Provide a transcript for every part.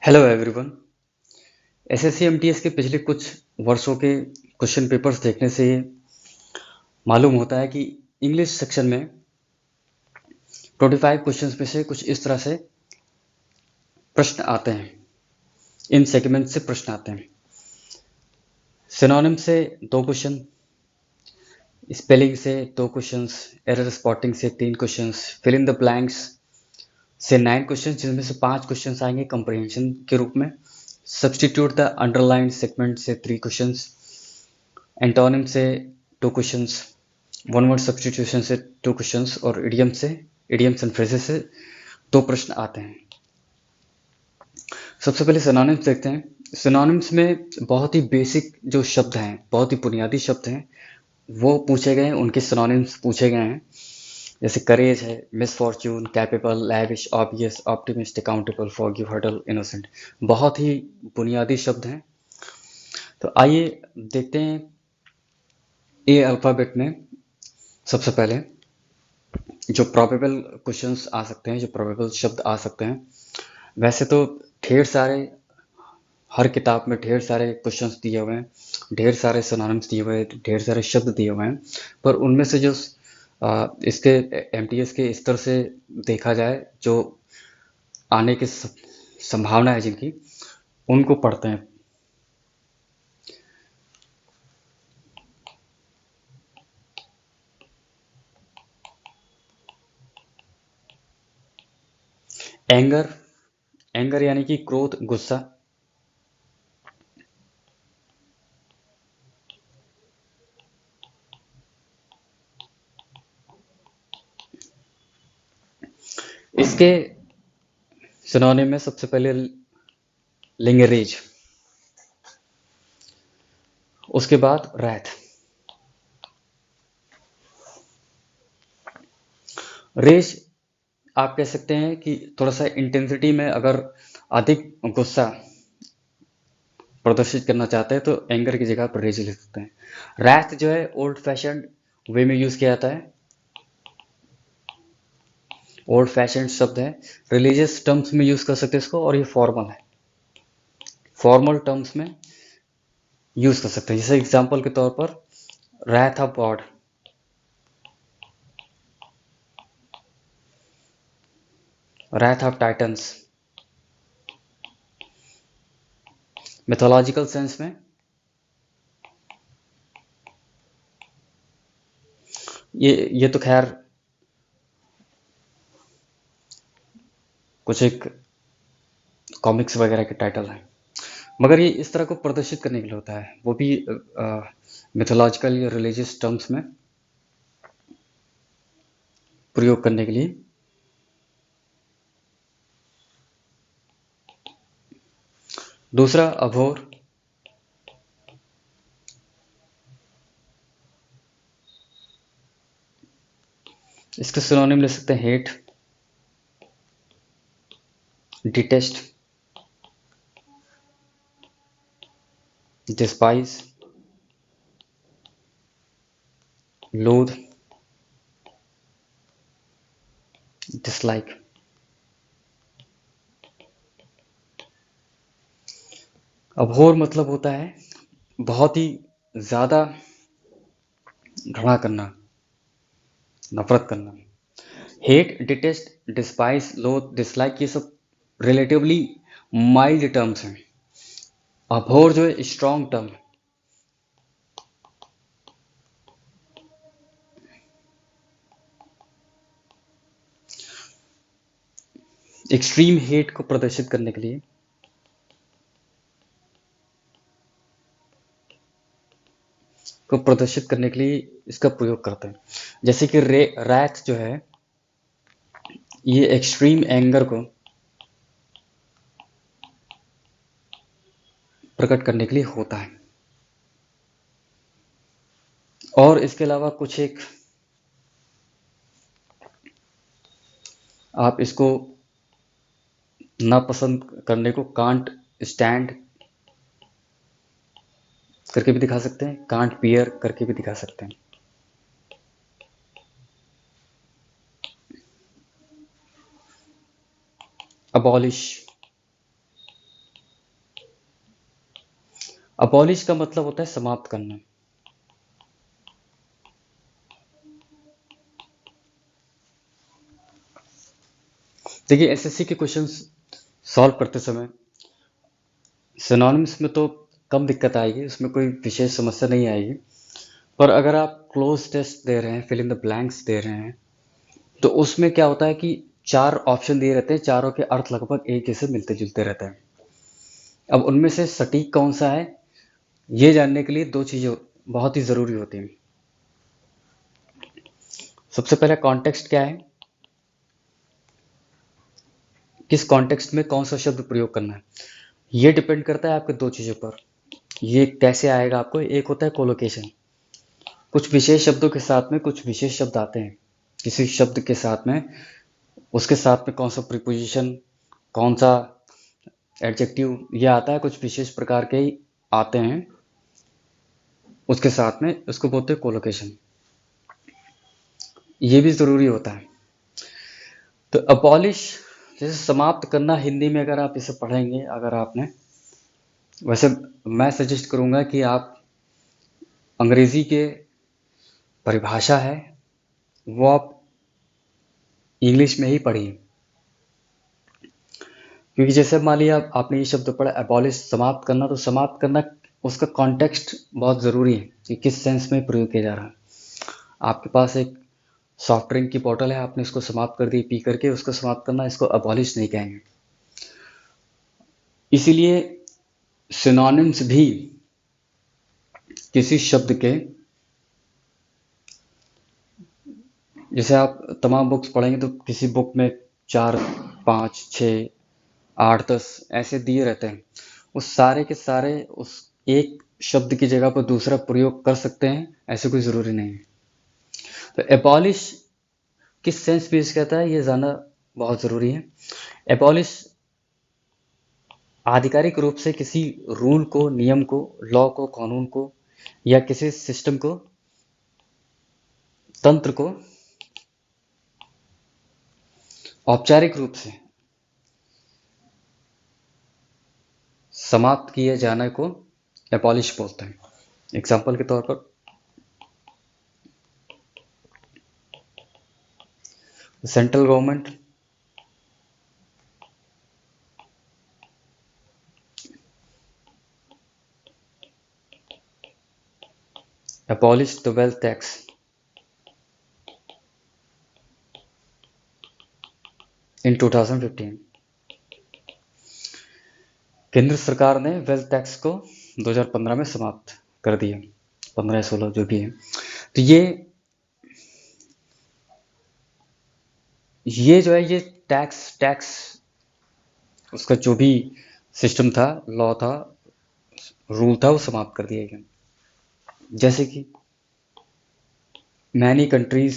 Hello everyone. SSC MTS के पिछले कुछ वर्षों के क्वेश्चन पेपर्स देखने से ये मालूम होता है कि इंग्लिश सेक्शन में 25 क्वेश्चंस में से कुछ इस तरह से प्रश्न आते हैं। इन सेगमेंट से प्रश्न आते हैं। सिनोनिम से 2 क्वेश्चन, स्पेलिंग से 2 क्वेश्चंस, एरर स्पॉटिंग से 3 questions, fill in the blanks से 9 क्वेश्चंस, जिसमें से 5 क्वेश्चंस आएंगे कंप्रीहेंशन के रूप में। सब्स्टिट्यूट द अंडरलाइन सेगमेंट से 3 क्वेश्चंस, एंटोनिम से 2 क्वेश्चंस, वन वर्ड सब्स्टिट्यूशन से 2 क्वेश्चंस और इडियम्स एंड फ्रेजेस से 2 प्रश्न आते हैं। सबसे पहले सिनोनिम्स देखते हैं। सिनोनिम्स में बहुत ही बेसिक जो शब्द हैं, बहुत ही बुनियादी शब्द हैं, वो पूछे गए हैं, उनके सिनोनिम्स पूछे गए हैं। जैसे करेज है, misfortune, capable, lavish, obvious, optimist, accountable, forgive, hurdle, innocent. बहुत ही बुनियादी शब्द हैं। तो आइए देखते हैं ए अल्फाबेट में। सबसे पहले जो प्रोबेबल क्वेश्चंस आ सकते हैं, जो प्रोबेबल शब्द आ सकते हैं, वैसे तो ढेर सारे, हर किताब में ढेर सारे क्वेश्चंस दिए हुए हैं, ढेर सारे सिनोनिम्स दिए हुए हैं, ढेर सारे शब्द दिए हुए हैं। पर उनमें से जो इसके एमटीएस के स्तर से देखा जाए, जो आने की संभावना है जिनकी, उनको पढ़ते हैं। एंगर, एंगर यानी कि क्रोध, गुस्सा। इसके सिनोनिम में सबसे पहले लेंगे रेज, उसके बाद रैथ। रेज आप कह सकते हैं कि थोड़ा सा इंटेंसिटी में अगर अधिक गुस्सा प्रदर्शित करना चाहते हैं तो एंगर की जगह पर रेज लिख सकते हैं। रैथ जो है ओल्ड फैशन वे में यूज किया जाता है, ओल्ड फैशन शब्द है। रिलीजियस टर्म्स में यूज कर सकते हैं इसको, और ये फॉर्मल है, फॉर्मल टर्म्स में यूज कर सकते हैं। जैसे एग्जांपल के तौर पर wrath of God, wrath of Titans. Mythological sense में ये तो खैर कुछ एक कॉमिक्स वगैरह के टाइटल हैं, मगर ये इस तरह को प्रदर्शित करने के लिए होता है, वो भी मिथोलॉजिकल या रिलीजियस टर्म्स में प्रयोग करने के लिए। दूसरा अभोर, इसके सिनोनिम ले सकते हैं हेट, डिटेस्ट, डिस्पाइज, लोथ, डिसलाइक। अभोर मतलब होता है बहुत ही ज्यादा घृणा करना, नफरत करना। हेट, डिटेस्ट, डिस्पाइस, लोथ, डिसलाइक, ये सब रिलेटिवली माइल्ड टर्म्स हैं। अभोर जो है स्ट्रॉन्ग टर्म है। एक्सट्रीम हेट को प्रदर्शित करने के लिए इसका प्रयोग करते हैं। जैसे कि रैथ जो है, ये एक्सट्रीम एंगर को प्रकट करने के लिए होता है। और इसके अलावा कुछ एक आप इसको नापसंद करने को कांट स्टैंड करके भी दिखा सकते हैं, कांट बियर करके भी दिखा सकते हैं। अबॉलिश, अबॉलिश का मतलब होता है समाप्त करना। देखिए एसएससी के क्वेश्चंस सॉल्व करते समय सिनोनिम्स में तो कम दिक्कत आएगी, उसमें कोई विशेष समस्या नहीं आएगी। पर अगर आप क्लोज टेस्ट दे रहे हैं, फिल इन द ब्लैंक्स दे रहे हैं, तो उसमें क्या होता है कि 4 ऑप्शन दिए रहते हैं, चारों के अर्थ लगभग एक जैसे मिलते जुलते रहते हैं। अब उनमें से सटीक कौन सा है, ये जानने के लिए 2 चीजें बहुत ही जरूरी होती हैं। सबसे पहले कॉन्टेक्स्ट क्या है, किस कॉन्टेक्स्ट में कौन सा शब्द प्रयोग करना है, ये डिपेंड करता है आपके 2 चीजों पर। ये कैसे आएगा आपको, एक होता है कोलोकेशन। कुछ विशेष शब्दों के साथ में कुछ विशेष शब्द आते हैं, किसी शब्द के साथ में उसके साथ में कौन सा प्रीपोजिशन, कौन सा एडजेक्टिव, ये आता है, कुछ विशेष प्रकार के ही आते हैं उसके साथ में, उसको बोलते हैं कोलोकेशन। ये भी जरूरी होता है। तो अबॉलिश जैसे समाप्त करना, हिंदी में अगर आप इसे पढ़ेंगे, अगर आपने, वैसे मैं सजेस्ट करूंगा कि आप अंग्रेजी के परिभाषा है वो आप इंग्लिश में ही पढ़िए। क्योंकि जैसे मान लिया आपने ये शब्द पढ़ा एबॉलिश, समाप्त करना, तो समाप्त करना उसका कॉन्टेक्स्ट बहुत ज़रूरी है कि किस सेंस में प्रयोग किया जा रहा है। आपके पास एक सॉफ्ट ड्रिंक की बोतल है, आपने इसको समाप्त कर दी पी करके, उसको समाप्त करना, इसको अबॉलिश नहीं कहेंगे। इसीलिए सिनोनिम्स भी किसी शब्द के, जैसे आप तमाम बुक्स पढ़ेंगे तो किसी बुक में 4, 5, 6, 8, 10 ऐसे दिए रहते हैं। उस सारे के सारे उस एक शब्द की जगह पर दूसरा प्रयोग कर सकते हैं, ऐसे कोई ज़रूरी नहीं है। तो एबॉलिश किस सेंस में इसका कहता है, ये जानना बहुत ज़रूरी है। एबॉलिश आधिकारिक रूप से किसी रूल को, नियम को, लॉ को, कानून को, या किसी सिस्टम को, तंत्र को औपचारिक रूप से समाप्त किए जाने को एबॉलिश बोलते हैं। एग्जाम्पल के तौर पर central government abolished the wealth tax in 2015। केंद्र सरकार ने वेल्थ टैक्स को 2015 में समाप्त कर दिया, 15 या 16 जो भी है। तो ये जो है, ये टैक्स उसका जो भी सिस्टम था, लॉ था, रूल था, वो समाप्त कर दिया गया। जैसे कि many countries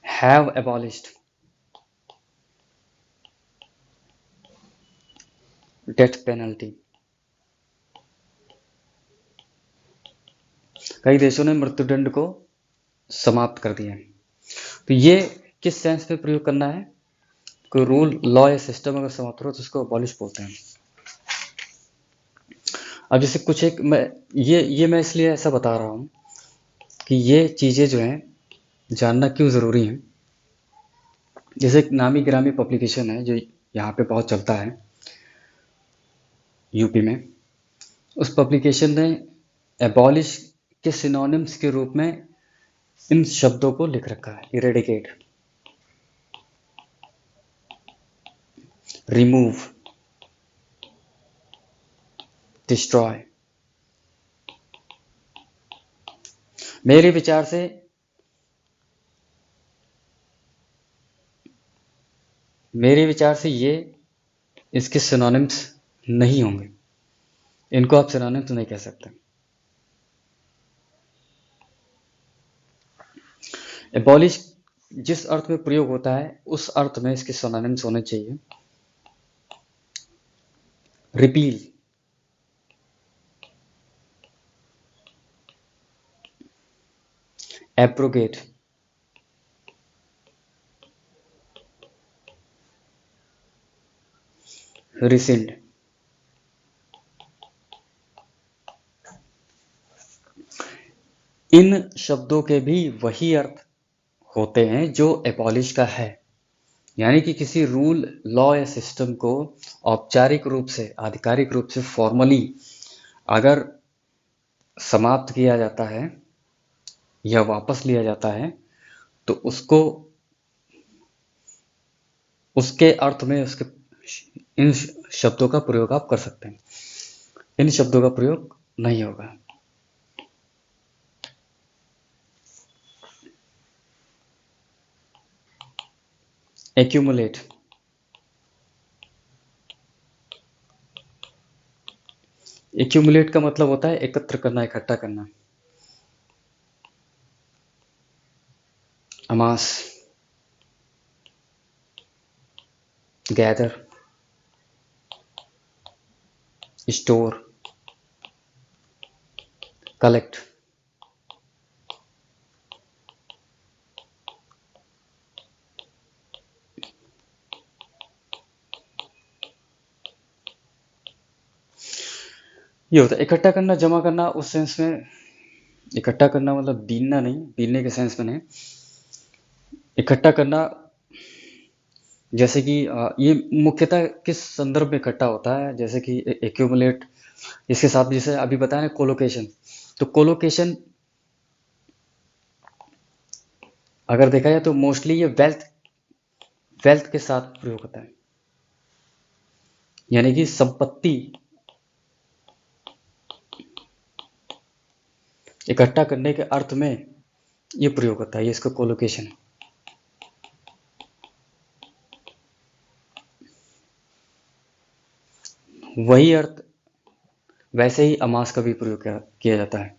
have abolished death penalty. कई देशों ने मृत्युदंड को समाप्त कर दिया है। तो ये किस सेंस में प्रयोग करना है, कोई रूल, लॉ या सिस्टम अगर समाप्त हो तो उसको अबॉलिश बोलते हैं। अब जैसे कुछ एक ये मैं इसलिए ऐसा बता रहा हूँ कि ये चीज़ें जो हैं जानना क्यों ज़रूरी है। जैसे एक नामी गिरामी पब्लिकेशन है जो यहाँ पे बहुत चलता है यूपी में, उस पब्लिकेशन ने एबॉलिश के सिनोनिम्स के रूप में इन शब्दों को लिख रखा है: इरेडिकेट, रिमूव, डिस्ट्रॉय। मेरे विचार से ये इसके सिनोनिम्स नहीं होंगे, इनको आप सिनोनिम्स नहीं कह सकते। एबॉलिश जिस अर्थ में प्रयोग होता है उस अर्थ में इसके सिनोनिम्स होने चाहिए: रिपील, एब्रोगेट, रिसेंड। इन शब्दों के भी वही अर्थ होते हैं जो एबॉलिश का है, यानी कि किसी रूल, लॉ या सिस्टम को औपचारिक रूप से, आधिकारिक रूप से, फॉर्मली अगर समाप्त किया जाता है या वापस लिया जाता है तो उसको, उसके अर्थ में, उसके इन शब्दों का प्रयोग आप कर सकते हैं। इन शब्दों का प्रयोग नहीं होगा। एक्यूमुलेट। एक्यूमुलेट का मतलब होता है एकत्र करना, इकट्ठा करना। अमास, गैदर, स्टोर, कलेक्ट। ये होता है इकट्ठा करना, जमा करना। उस सेंस में इकट्ठा करना मतलब बीनना नहीं, बीनने के सेंस में नहीं। इकट्ठा करना जैसे कि ये मुख्यतः किस संदर्भ में इकट्ठा होता है, जैसे कि एक्यूमुलेट, इसके साथ जैसे अभी बताया ना कोलोकेशन। तो कोलोकेशन अगर देखा जाए तो मोस्टली ये वेल्थ, वेल्थ के साथ प्रयोग होता है, यानी कि संपत्ति इकट्ठा करने के अर्थ में ये प्रयोग होता है, ये इसका कोलोकेशन है। वही अर्थ वैसे ही अमास का भी प्रयोग किया जाता है।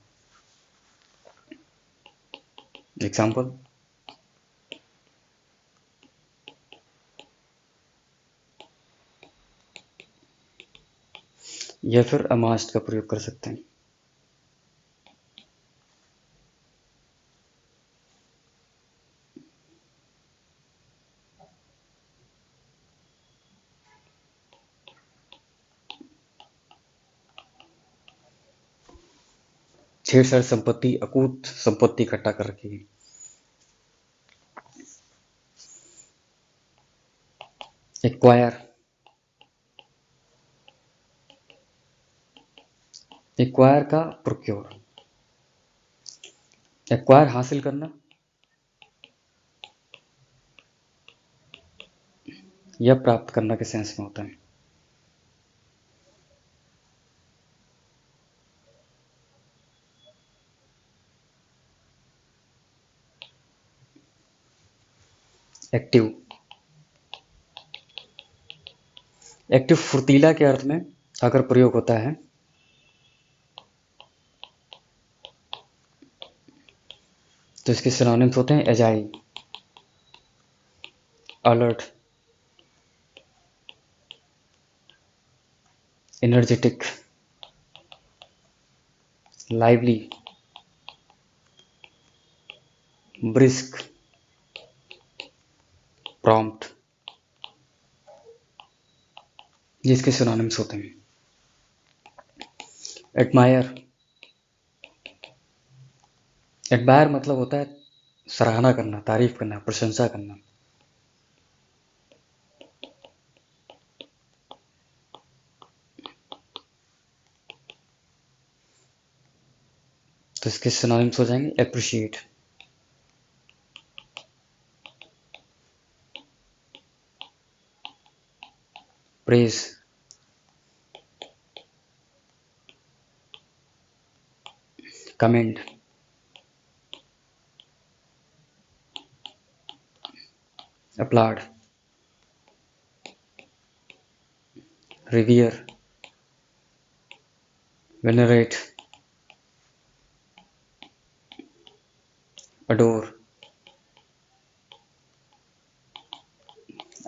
एग्जाम्पल, या फिर अमास्ट का प्रयोग कर सकते हैं। ढेर सारी संपत्ति, अकूत संपत्ति इकट्ठा कर रखी है। एक्वायर, एक्वायर का प्रोक्योर, एक्वायर हासिल करना या प्राप्त करना के सेंस में होता है। एक्टिव, एक्टिव फुर्तीला के अर्थ में अगर प्रयोग होता है तो इसके सिनोनिम्स होते हैं agile, alert, energetic, lively, brisk, prompt, जिसके सिनोनिम्स होते हैं। एडमायर, एडमायर मतलब होता है सराहना करना, तारीफ करना, प्रशंसा करना। तो इसके सिनोनिम्स हो जाएंगे appreciate, praise, commend, applaud, revere, venerate, adore,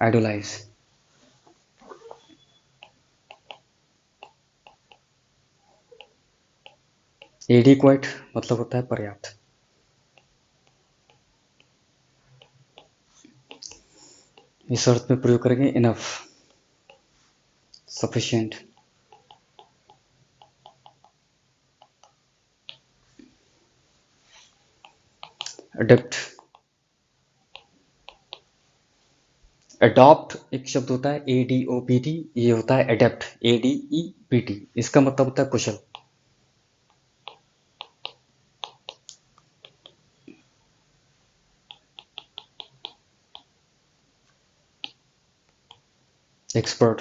idolize। Adequate मतलब होता है पर्याप्त। इस अर्थ में प्रयोग करेंगे इनफ, sufficient, adept, adopt एक शब्द होता है ADOPT, ये होता है adept ADEPT, इसका मतलब होता है कुशल। expert,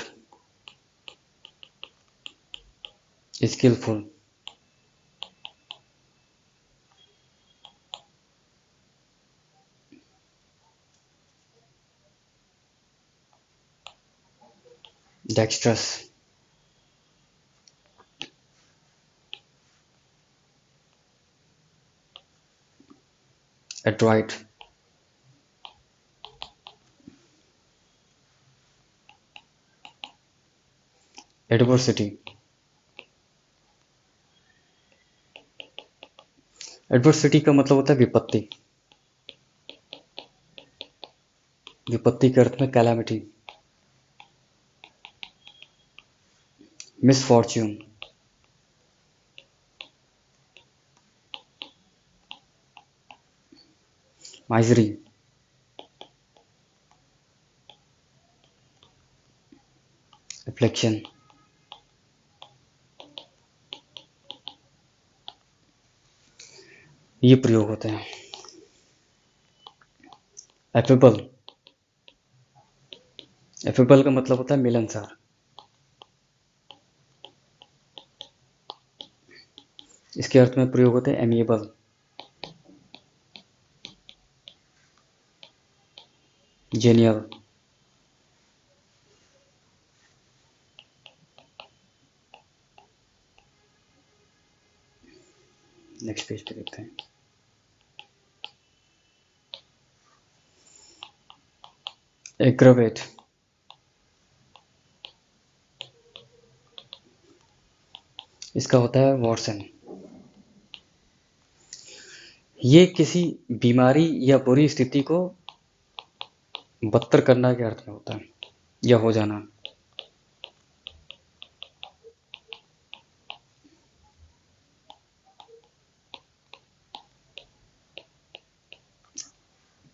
skillful, dexterous, adroit, adversity, adversity का मतलब होता है विपत्ति, विपत्ति के अर्थ में कैलामिटी, misfortune, misery, affliction, ये प्रयोग होते हैं। एफेबल, एफेबल का मतलब होता है मिलनसार, इसके अर्थ में प्रयोग होते हैं एमिएबल, जेनियल, नेक्स्ट पेज पे देखते हैं। एग्रवेट, इसका होता है वॉर्सन, ये किसी बीमारी या बुरी स्थिति को बदतर करना के अर्थ में होता है या हो जाना।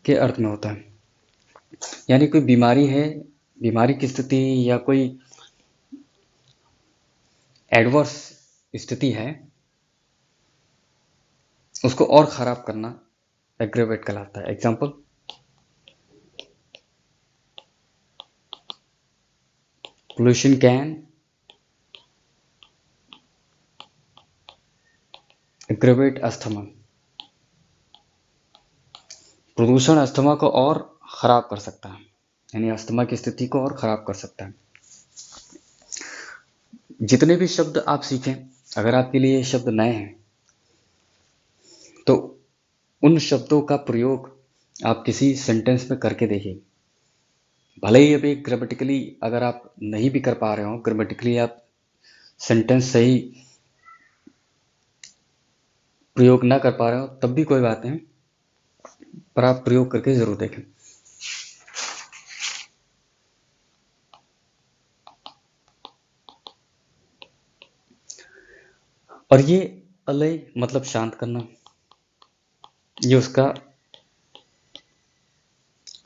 के अर्थ में होता है, यानी कोई बीमारी है, बीमारी की स्थिति या कोई एडवर्स स्थिति है, उसको और खराब करना एग्रेवेट कहलाता है। Example, pollution can aggravate asthma, प्रदूषण अस्थमा को और खराब कर सकता है, यानी अस्थमा की स्थिति को और खराब कर सकता है। जितने भी शब्द आप सीखें, अगर आपके लिए ये शब्द नए हैं तो उन शब्दों का प्रयोग आप किसी सेंटेंस में करके देखिए। भले ही अभी ग्रामेटिकली अगर आप नहीं भी कर पा रहे हो, ग्रामेटिकली आप सेंटेंस सही प्रयोग ना कर पा रहे हो, तब भी कोई बात नहीं, पर आप प्रयोग करके जरूर देखें। और ये अलय मतलब शांत करना, ये उसका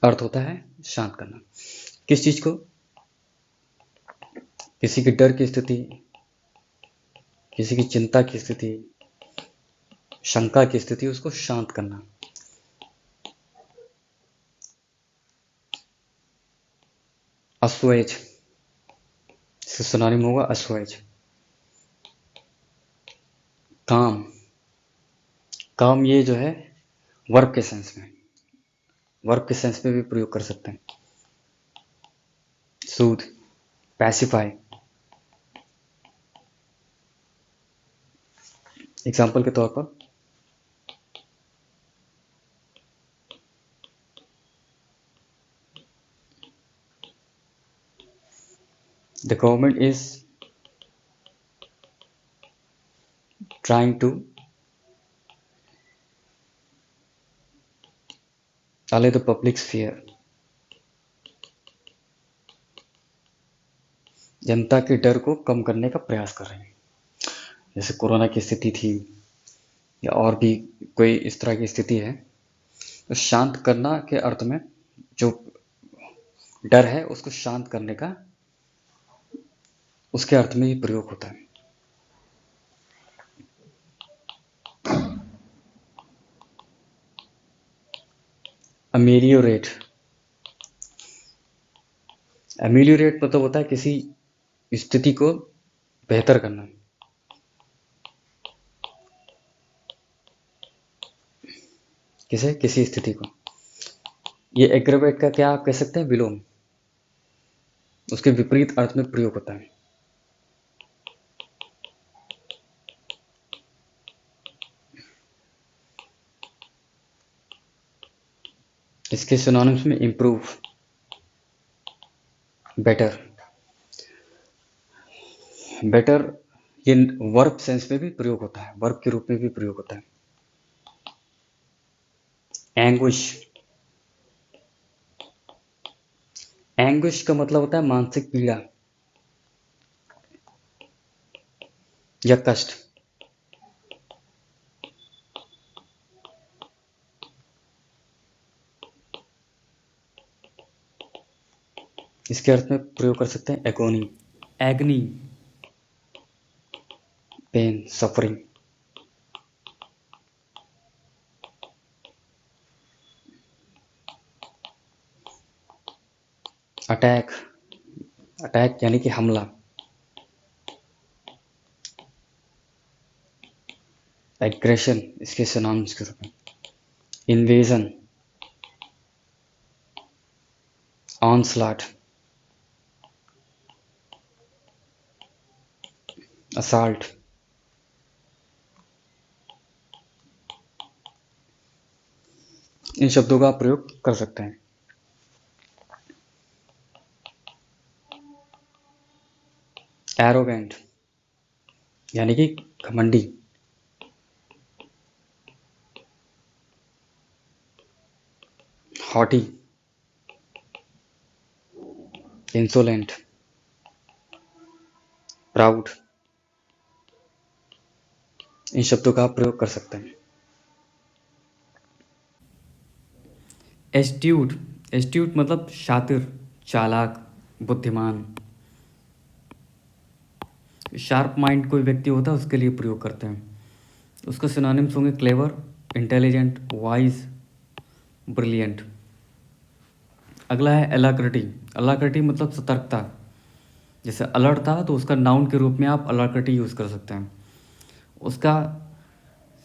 अर्थ होता है शांत करना। किस चीज को? किसी की डर की स्थिति, किसी की चिंता की स्थिति, शंका की स्थिति, उसको शांत करना। अस्वेज, इसका सिनोनिम होगा अस्वेज। काम, काम ये जो है वर्ब के सेंस में, वर्ब के सेंस में भी प्रयोग कर सकते हैं। सूद, पैसिफाई। एग्जाम्पल के तौर पर, the government is trying to allay the public's fear, जनता के डर को कम करने का प्रयास कर रहे हैं। जैसे कोरोना की स्थिति थी या और भी कोई इस तरह की स्थिति है, तो शांत करना के अर्थ में जो डर है उसको शांत करने का, उसके अर्थ में ये प्रयोग होता है। अमेलियोरेट, अमेलियोरेट मतलब होता है किसी स्थिति को बेहतर करना। किसे? किसी स्थिति को। ये एग्रेवेट का क्या आप कह सकते हैं? विलोम, उसके विपरीत अर्थ में प्रयोग होता है। इसके सिनोनिम्स में इम्प्रूव, बेटर, बेटर ये वर्ब सेंस में भी प्रयोग होता है, वर्ब के रूप में भी प्रयोग होता है। एंग्विश, एंग्विश का मतलब होता है मानसिक पीड़ा या कष्ट। इसके अर्थ में प्रयोग कर सकते हैं agony, एग्नी, pen, suffering. Attack, attack यानी कि हमला। एग्रेशन इसके सिनोनिम्स के रूप में इन्वेजन, ऑनस्लॉट, असाल्ट। इन शब्दों का आप प्रयोग कर सकते हैं। एरोगेंट यानी कि घमंडी, हॉटी, इंसोलेंट, प्राउड। इन शब्दों का आप प्रयोग कर सकते हैं। एस्ट्यूट, एस्ट्यूट मतलब शातिर, चालाक, बुद्धिमान। शार्प माइंड कोई व्यक्ति होता है उसके लिए प्रयोग करते हैं। उसका सिनोनिम्स होंगे क्लेवर, इंटेलिजेंट, वाइज, ब्रिलियंट। अगला है एलाक्रिटी, एलाक्रिटी मतलब सतर्कता। जैसे अलर्ट था तो उसका नाउन के रूप में आप अलाक्रिटी यूज़ कर सकते हैं। उसका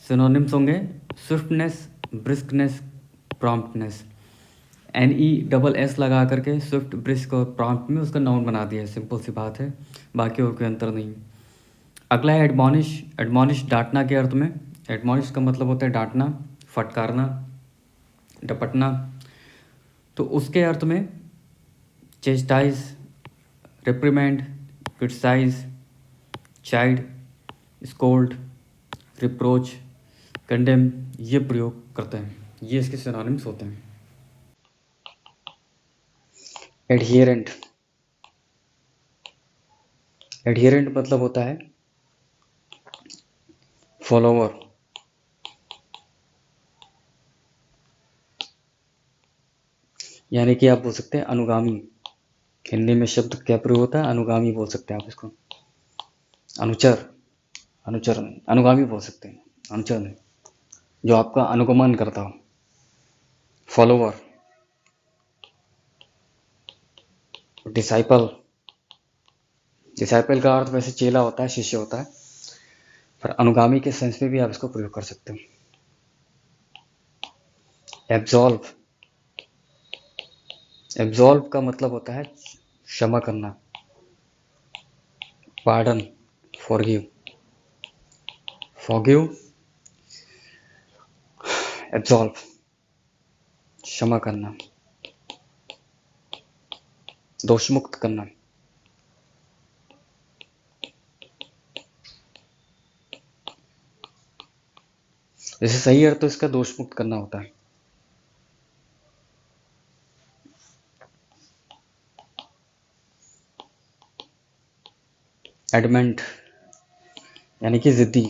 सिनोनिम्स होंगे स्विफ्टनेस, ब्रिस्कनेस, प्रॉम्प्टनेस। NESS लगा करके स्विफ्ट, ब्रिस्क और प्रॉम्प्ट में उसका नाउन बना दिया है, सिंपल सी बात है, बाकी और कोई अंतर नहीं। अगला है एडमॉनिश, एडमॉनिश डांटना के अर्थ में। एडमॉनिश का मतलब होता है डांटना, फटकारना, डपटना। तो उसके अर्थ में chastise, reprimand, criticise, chide, scold, reproach, condemn, ये प्रयोग करते हैं। ये इसके सिनोनिम्स होते हैं। एडहियरेंट, एडहियरेंट मतलब होता है फॉलोवर, यानी कि आप बोल सकते हैं अनुगामी। हिंदी में शब्द क्या प्रयोग होता है? अनुगामी बोल सकते हैं आप इसको। अनुचर, अनुचर नहीं, अनुगामी बोल सकते हैं, अनुचर नहीं, जो आपका अनुगमन करता हो। फॉलोवर, डिसाइपल, डिसाइपल का अर्थ वैसे चेला होता है, शिष्य होता है, पर अनुगामी के सेंस में भी आप इसको प्रयोग कर सकते हो। एब्जॉल्व, एब्जॉल्व का मतलब होता है क्षमा करना, पार्डन, फॉरगिव, फॉरगिव, एब्जॉल्व, क्षमा करना, दोष मुक्त करना। जैसे सही अर्थ तो इसका दोष मुक्त करना होता है। एडमेंट यानी कि जिद्दी,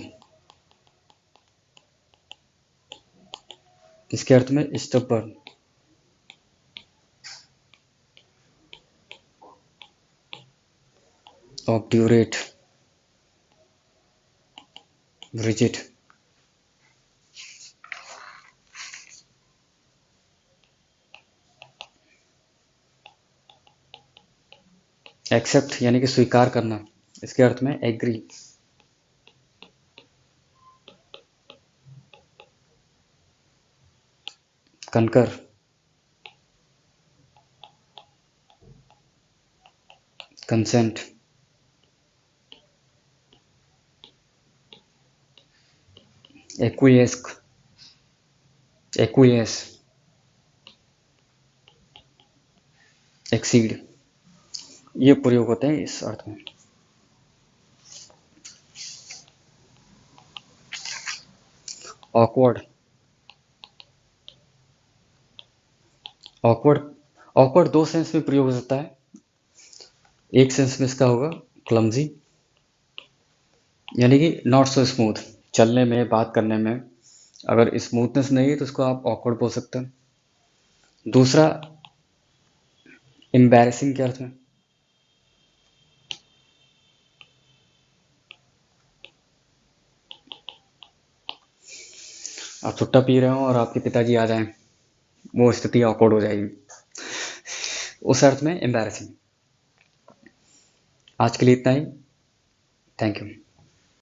इसके अर्थ में स्टबर्न। Obdurate, rigid. एक्सेप्ट यानी कि स्वीकार करना, इसके अर्थ में agree. Concur, consent. Acquiesce, acquiesce. Accede, ये प्रयोग होते हैं इस अर्थ में। ऑकवर्ड, ऑकवर्ड, ऑकवर्ड दो सेंस में प्रयोग हो सकता है। एक सेंस में इसका होगा क्लमजी, यानी कि नॉट सो स्मूथ, चलने में, बात करने में अगर स्मूथनेस नहीं है तो उसको आप ऑकवर्ड बोल सकते हैं। दूसरा एम्बैरेसिंग के अर्थ में। आप सुट्टा पी रहे हो और आपके पिताजी आ जाएं, वो स्थिति ऑकवर्ड हो जाएगी, उस अर्थ में एम्बैरेसिंग। आज के लिए इतना ही। Thank you.